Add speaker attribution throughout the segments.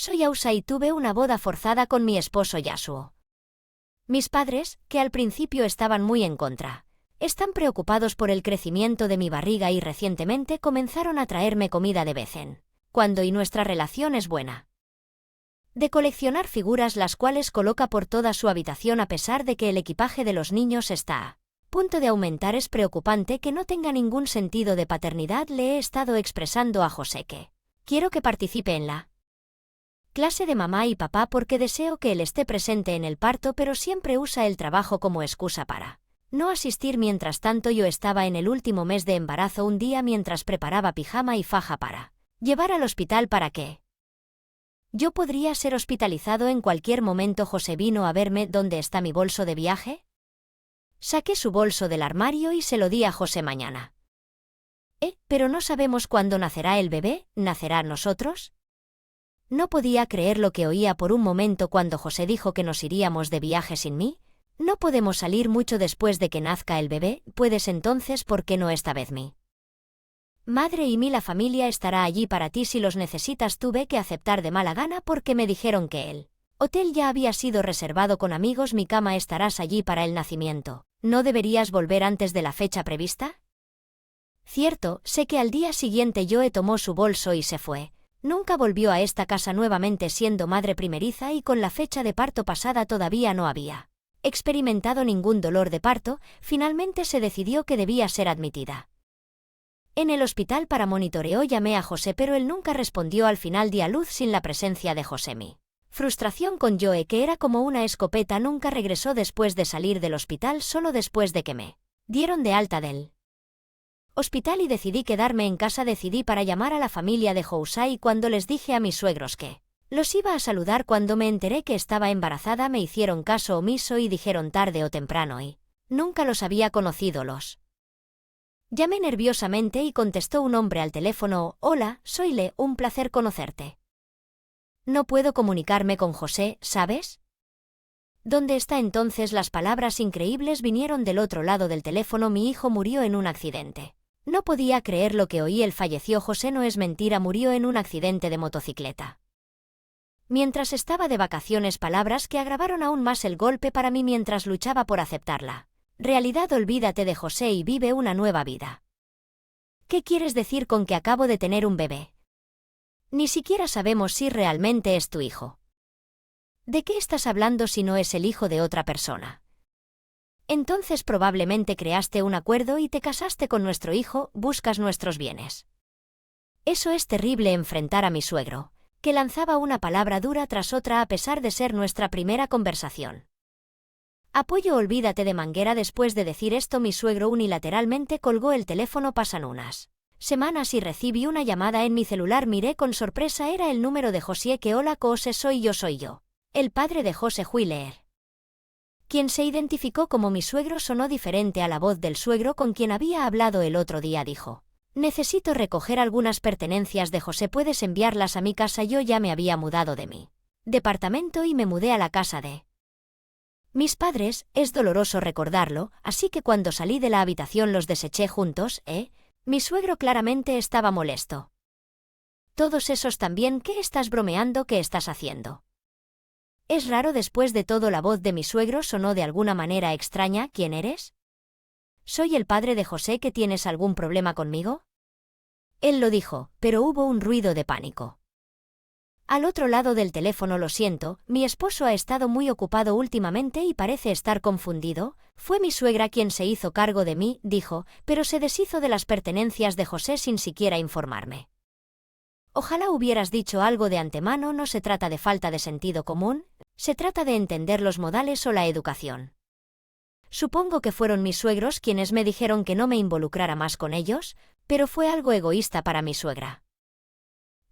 Speaker 1: Soy Ausa y tuve una boda forzada con mi esposo Yasuo. Mis padres, que al principio estaban muy en contra, están preocupados por el crecimiento de mi barriga y recientemente comenzaron a traerme comida de vez en cuando y nuestra relación es buena. De coleccionar figuras las cuales coloca por toda su habitación a pesar de que el equipaje de los niños está a punto de aumentar. Es preocupante que no tenga ningún sentido de paternidad. Le he estado expresando a José que quiero que participe en la clase de mamá y papá porque deseo que él esté presente en el parto, pero siempre usa el trabajo como excusa para no asistir. Mientras tanto, yo estaba en el último mes de embarazo un día mientras preparaba pijama y faja para llevar al hospital para que yo podría ser hospitalizado en cualquier momento. José vino a verme. ¿Dónde está mi bolso de viaje? Saqué su bolso del armario y se lo di a José. Mañana. Pero no sabemos cuándo nacerá el bebé. ¿Nacerá nosotros? No podía creer lo que oía por un momento cuando José dijo que nos iríamos de viaje sin mí. No podemos salir mucho después de que nazca el bebé. Pues entonces, ¿por qué no esta vez mi madre y la familia estará allí para ti si los necesitas? Tuve que aceptar de mala gana porque me dijeron que el hotel ya había sido reservado con amigos. Mi cama. Estarás allí para el nacimiento. ¿No deberías volver antes de la fecha prevista? Cierto, sé que al día siguiente Joe tomó su bolso y se fue. Nunca volvió a esta casa nuevamente. Siendo madre primeriza y con la fecha de parto pasada todavía no había experimentado ningún dolor de parto. Finalmente se decidió que debía ser admitida en el hospital para monitoreo. Llamé a José pero él nunca respondió. Al final di a luz sin la presencia de José. Mi frustración con Joe, que era como una escopeta, nunca regresó después de salir del hospital. Solo después de que me dieron de alta del hospital y decidí quedarme en casa. Decidí para llamar a la familia de Housai y cuando les dije a mis suegros que los iba a saludar cuando me enteré que estaba embarazada, me hicieron caso omiso y dijeron tarde o temprano y nunca los había conocido. Los llamé nerviosamente y contestó un hombre al teléfono. Hola, soy Le, un placer conocerte. No puedo comunicarme con José, ¿sabes? ¿Dónde está entonces? Las palabras increíbles vinieron del otro lado del teléfono. Mi hijo murió en un accidente. No podía creer lo que oí. Él falleció. José, no es mentira, murió en un accidente de motocicleta. Mientras estaba de vacaciones. Palabras que agravaron aún más el golpe para mí mientras luchaba por aceptarla realidad. Olvídate de José y vive una nueva vida. ¿Qué quieres decir con que acabo de tener un bebé? Ni siquiera sabemos si realmente es tu hijo. ¿De qué estás hablando si no es el hijo de otra persona? Entonces probablemente creaste un acuerdo y te casaste con nuestro hijo, buscas nuestros bienes. Eso es terrible. Enfrentar a mi suegro, que lanzaba una palabra dura tras otra a pesar de ser nuestra primera conversación. Apoyo. Olvídate de manguera. Después de decir esto, mi suegro unilateralmente colgó el teléfono. Pasan unas semanas y recibí una llamada en mi celular. Miré con sorpresa. Era el número de José. Que hola José, soy yo, el padre de José Huiler, quien se identificó como mi suegro. Sonó diferente a la voz del suegro con quien había hablado el otro día. Dijo: necesito recoger algunas pertenencias de José, ¿puedes enviarlas a mi casa? Yo ya me había mudado de mi departamento y me mudé a la casa de mis padres. Es doloroso recordarlo, así que cuando salí de la habitación los deseché juntos. Mi suegro claramente estaba molesto. ¿Todos esos también? ¿Qué estás bromeando? ¿Qué estás haciendo? Es raro. Después de todo, la voz de mi suegro sonó de alguna manera extraña. ¿Quién eres? Soy el padre de José. ¿Que tienes algún problema conmigo? Él lo dijo, pero hubo un ruido de pánico al otro lado del teléfono. Lo siento, mi esposo ha estado muy ocupado últimamente y parece estar confundido. Fue mi suegra quien se hizo cargo de mí, dijo, pero se deshizo de las pertenencias de José sin siquiera informarme. Ojalá hubieras dicho algo de antemano. No se trata de falta de sentido común, se trata de entender los modales o la educación. Supongo que fueron mis suegros quienes me dijeron que no me involucrara más con ellos, pero fue algo egoísta para mi suegra.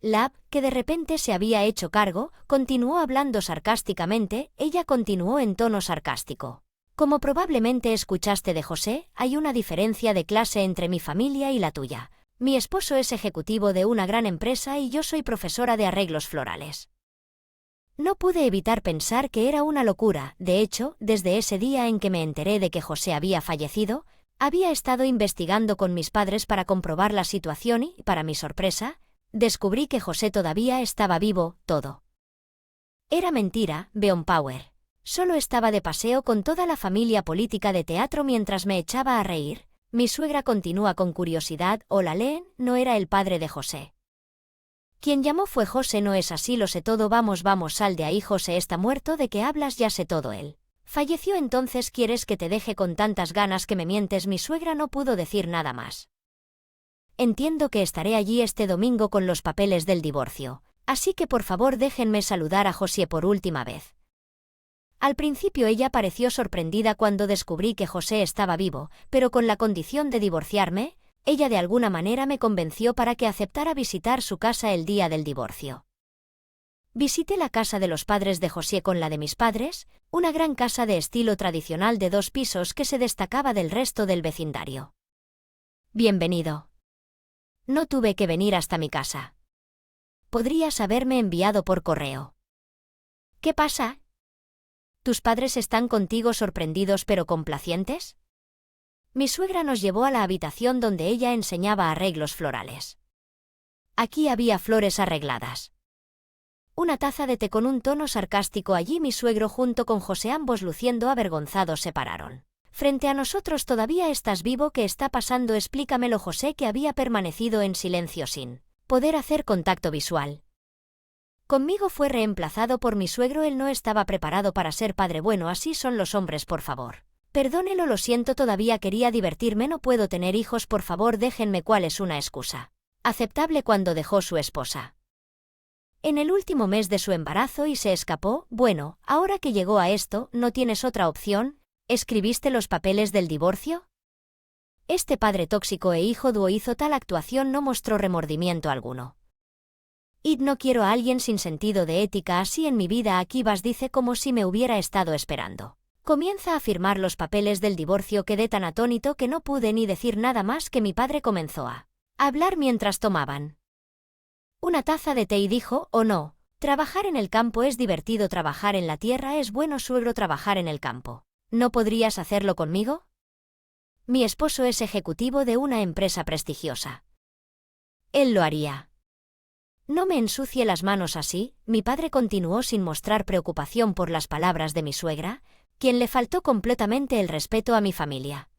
Speaker 1: Lab, que de repente se había hecho cargo, continuó hablando sarcásticamente. Ella continuó en tono sarcástico. Como probablemente escuchaste de José, hay una diferencia de clase entre mi familia y la tuya. Mi esposo es ejecutivo de una gran empresa y yo soy profesora de arreglos florales. No pude evitar pensar que era una locura. De hecho, desde ese día en que me enteré de que José había fallecido, había estado investigando con mis padres para comprobar la situación y, para mi sorpresa, descubrí que José todavía estaba vivo. Todo Era mentira, Power. Solo estaba de paseo con toda la familia política de teatro mientras me echaba a reír. Mi suegra continúa con curiosidad. Hola, Leen, no era el padre de José. Quien llamó fue José, no es así, lo sé todo. Vamos, sal de ahí. José está muerto. ¿De qué hablas? Ya sé todo él. Falleció. Entonces ¿quieres que te deje con tantas ganas que me mientes? Mi suegra no pudo decir nada más. Entiendo que estaré allí este domingo con los papeles del divorcio, así que por favor déjenme saludar a José por última vez. Al principio ella pareció sorprendida cuando descubrí que José estaba vivo, pero con la condición de divorciarme, ella de alguna manera me convenció para que aceptara visitar su casa el día del divorcio. Visité la casa de los padres de José con la de mis padres, una gran casa de estilo tradicional de 2 pisos que se destacaba del resto del vecindario. Bienvenido. No tuve que venir hasta mi casa. Podrías haberme enviado por correo. ¿Qué pasa? ¿Tus padres están contigo sorprendidos pero complacientes? Mi suegra nos llevó a la habitación donde ella enseñaba arreglos florales. Aquí había flores arregladas. Una taza de té con un tono sarcástico. Allí mi suegro junto con José, ambos luciendo avergonzados, se pararon. Frente a nosotros. ¿Todavía estás vivo? ¿Qué está pasando? Explícamelo. José, que había permanecido en silencio sin poder hacer contacto visual conmigo, fue reemplazado por mi suegro. Él no estaba preparado para ser padre. Bueno, así son los hombres, por favor. Perdónelo, lo siento, todavía quería divertirme. No puedo tener hijos, por favor déjenme. ¿Cuál es una excusa aceptable cuando dejó su esposa en el último mes de su embarazo y se escapó? Bueno, ahora que llegó a esto, ¿no tienes otra opción? ¿Escribiste los papeles del divorcio? Este padre tóxico e hijo dúo hizo tal actuación, no mostró remordimiento alguno. Y no quiero a alguien sin sentido de ética así en mi vida. Aquí vas, dice, como si me hubiera estado esperando. Comienza a firmar los papeles del divorcio. Quedé tan atónito que no pude ni decir nada más que mi padre comenzó a hablar mientras tomaban una taza de té y dijo: oh no, trabajar en el campo es divertido, trabajar en la tierra es bueno. Suegro, trabajar en el campo. ¿No podrías hacerlo conmigo? Mi esposo es ejecutivo de una empresa prestigiosa. Él lo haría. No me ensucie las manos así. Mi padre continuó sin mostrar preocupación por las palabras de mi suegra, quien le faltó completamente el respeto a mi familia.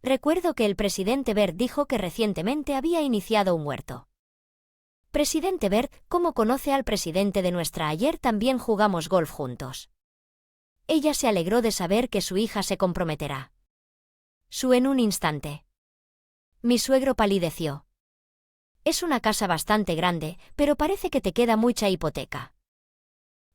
Speaker 1: Recuerdo que el presidente Bert dijo que recientemente había iniciado un huerto. Presidente Bert, ¿cómo conoce al presidente de nuestra? Ayer también jugamos golf juntos. Ella se alegró de saber que su hija se comprometerá. En un instante. Mi suegro palideció. Es una casa bastante grande, pero parece que te queda mucha hipoteca.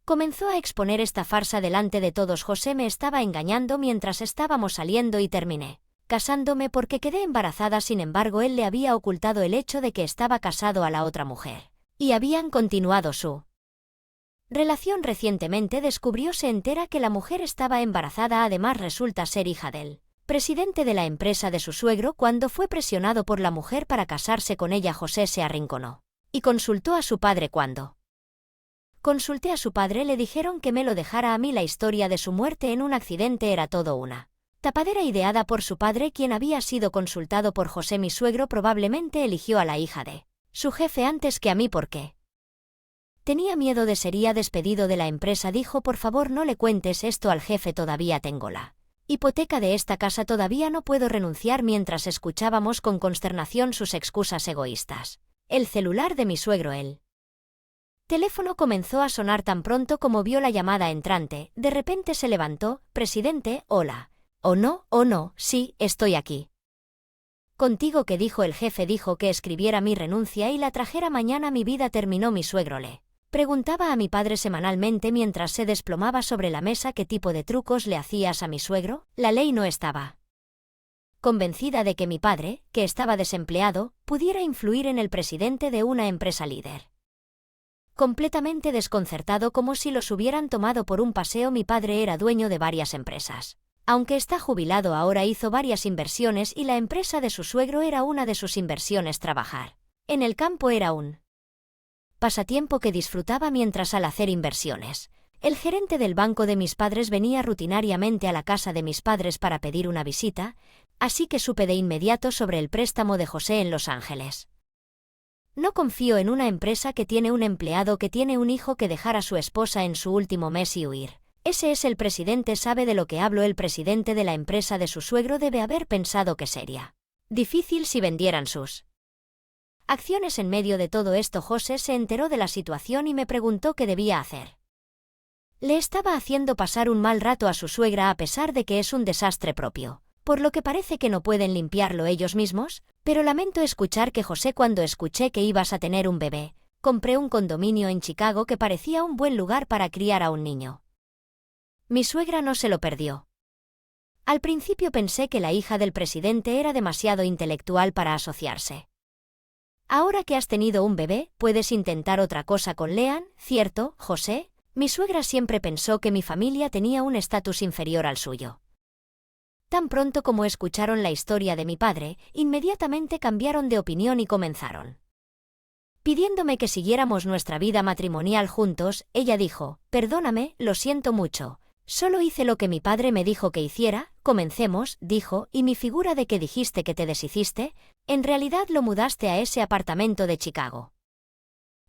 Speaker 1: Comenzó a exponer esta farsa delante de todos. José me estaba engañando mientras estábamos saliendo y terminé casándome porque quedé embarazada. Sin embargo, él le había ocultado el hecho de que estaba casado a la otra mujer, y habían continuado su relación. Recientemente se entera que la mujer estaba embarazada. Además, resulta ser hija del presidente de la empresa de su suegro. Cuando fue presionado por la mujer para casarse con ella, José se arrinconó y consultó a su padre. Cuando consulté a su padre, le dijeron que me lo dejara a mí. La historia de su muerte en un accidente era todo una tapadera ideada por su padre, quien había sido consultado por José. Mi suegro probablemente eligió a la hija de su jefe antes que a mí porque tenía miedo de sería despedido de la empresa. Dijo: por favor no le cuentes esto al jefe, todavía tengo la hipoteca de esta casa, todavía no puedo renunciar. Mientras escuchábamos con consternación sus excusas egoístas, el celular de mi suegro, el teléfono, comenzó a sonar. Tan pronto como vio la llamada entrante, de repente se levantó. Presidente, hola. Oh no, sí, estoy aquí. Contigo. ¿Qué dijo el jefe? Dijo que escribiera mi renuncia y la trajera mañana. Mi vida terminó. Mi suegro le preguntaba a mi padre semanalmente mientras se desplomaba sobre la mesa: ¿qué tipo de trucos le hacías a mi suegro? La ley no estaba convencida de que mi padre, que estaba desempleado, pudiera influir en el presidente de una empresa líder. Completamente desconcertado, como si los hubieran tomado por un paseo. Mi padre era dueño de varias empresas. Aunque está jubilado ahora, hizo varias inversiones y la empresa de su suegro era una de sus inversiones. Trabajar en el campo era un pasatiempo que disfrutaba mientras al hacer inversiones. El gerente del banco de mis padres venía rutinariamente a la casa de mis padres para pedir una visita, así que supe de inmediato sobre el préstamo de José en Los Ángeles. No confío en una empresa que tiene un empleado que tiene un hijo que dejar a su esposa en su último mes y huir. Ese es el presidente, sabe de lo que hablo. El presidente de la empresa de su suegro debe haber pensado que sería difícil si vendieran sus acciones. En medio de todo esto, José se enteró de la situación y me preguntó qué debía hacer. Le estaba haciendo pasar un mal rato a su suegra a pesar de que es un desastre propio, por lo que parece que no pueden limpiarlo ellos mismos, pero lamento escuchar que José, cuando escuché que ibas a tener un bebé, compré un condominio en Chicago que parecía un buen lugar para criar a un niño. Mi suegra no se lo perdió. Al principio pensé que la hija del presidente era demasiado intelectual para asociarse. Ahora que has tenido un bebé, puedes intentar otra cosa con Leanne, ¿cierto, José? Mi suegra siempre pensó que mi familia tenía un estatus inferior al suyo. Tan pronto como escucharon la historia de mi padre, inmediatamente cambiaron de opinión y comenzaron pidiéndome que siguiéramos nuestra vida matrimonial juntos. Ella dijo: «Perdóname, lo siento mucho. Solo hice lo que mi padre me dijo que hiciera». «Comencemos», dijo, «y mi figura de que dijiste que te deshiciste, en realidad lo mudaste a ese apartamento de Chicago».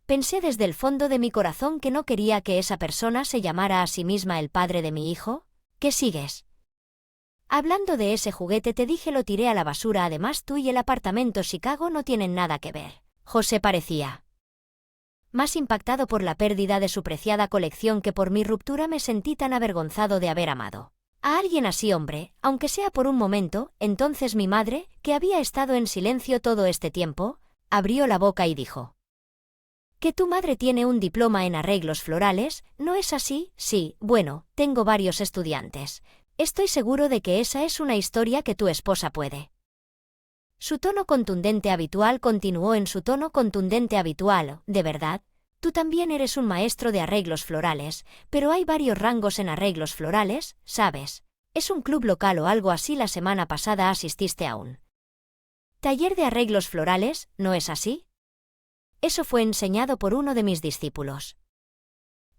Speaker 1: Pensé desde el fondo de mi corazón que no quería que esa persona se llamara a sí misma el padre de mi hijo. ¿Qué sigues? Hablando de ese juguete, te dije lo tiré a la basura. Además, tú y el apartamento Chicago no tienen nada que ver. José parecía más impactado por la pérdida de su preciada colección que por mi ruptura. Me sentí tan avergonzado de haber amado a alguien así, hombre, aunque sea por un momento. Entonces mi madre, que había estado en silencio todo este tiempo, abrió la boca y dijo: «¿Que tu madre tiene un diploma en arreglos florales? ¿No es así?» «Sí, bueno, tengo varios estudiantes. Estoy seguro de que esa es una historia que tu esposa puede». Su tono contundente habitual continuó en su tono contundente habitual. «¿De verdad? Tú también eres un maestro de arreglos florales, pero hay varios rangos en arreglos florales, ¿sabes? Es un club local o algo así. La semana pasada asististe a un taller de arreglos florales, ¿no es así? Eso fue enseñado por uno de mis discípulos.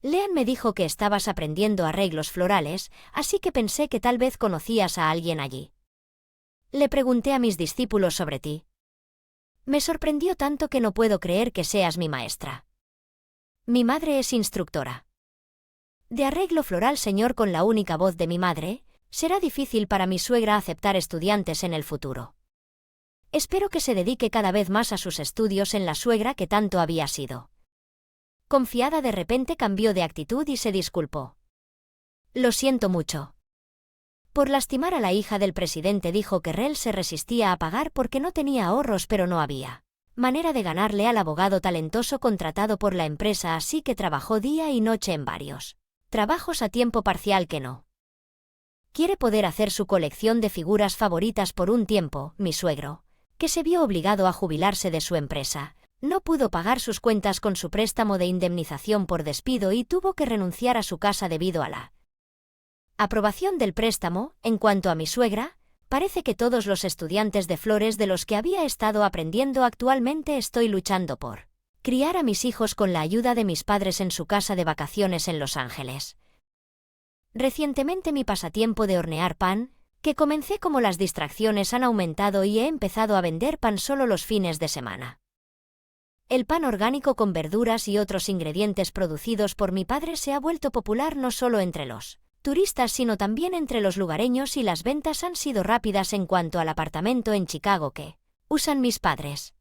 Speaker 1: Leanne me dijo que estabas aprendiendo arreglos florales, así que pensé que tal vez conocías a alguien allí. Le pregunté a mis discípulos sobre ti. Me sorprendió tanto que no puedo creer que seas mi maestra. Mi madre es instructora de arreglo floral, señor». Con la única voz de mi madre, será difícil para mi suegra aceptar estudiantes en el futuro. Espero que se dedique cada vez más a sus estudios. En la suegra que tanto había sido confiada de repente cambió de actitud y se disculpó. «Lo siento mucho por lastimar a la hija del presidente», dijo que Rel se resistía a pagar porque no tenía ahorros, pero no había manera de ganarle al abogado talentoso contratado por la empresa, así que trabajó día y noche en varios trabajos a tiempo parcial. «Que no quiere poder hacer su colección de figuras favoritas por un tiempo». Mi suegro, que se vio obligado a jubilarse de su empresa, no pudo pagar sus cuentas con su préstamo de indemnización por despido y tuvo que renunciar a su casa debido a la aprobación del préstamo. En cuanto a mi suegra, parece que todos los estudiantes de flores de los que había estado aprendiendo actualmente estoy luchando por criar a mis hijos con la ayuda de mis padres en su casa de vacaciones en Los Ángeles. Recientemente mi pasatiempo de hornear pan, que comencé como las distracciones, han aumentado y he empezado a vender pan solo los fines de semana. El pan orgánico con verduras y otros ingredientes producidos por mi padre se ha vuelto popular no solo entre los turistas sino también entre los lugareños, y las ventas han sido rápidas. En cuanto al apartamento en Chicago que usan mis padres,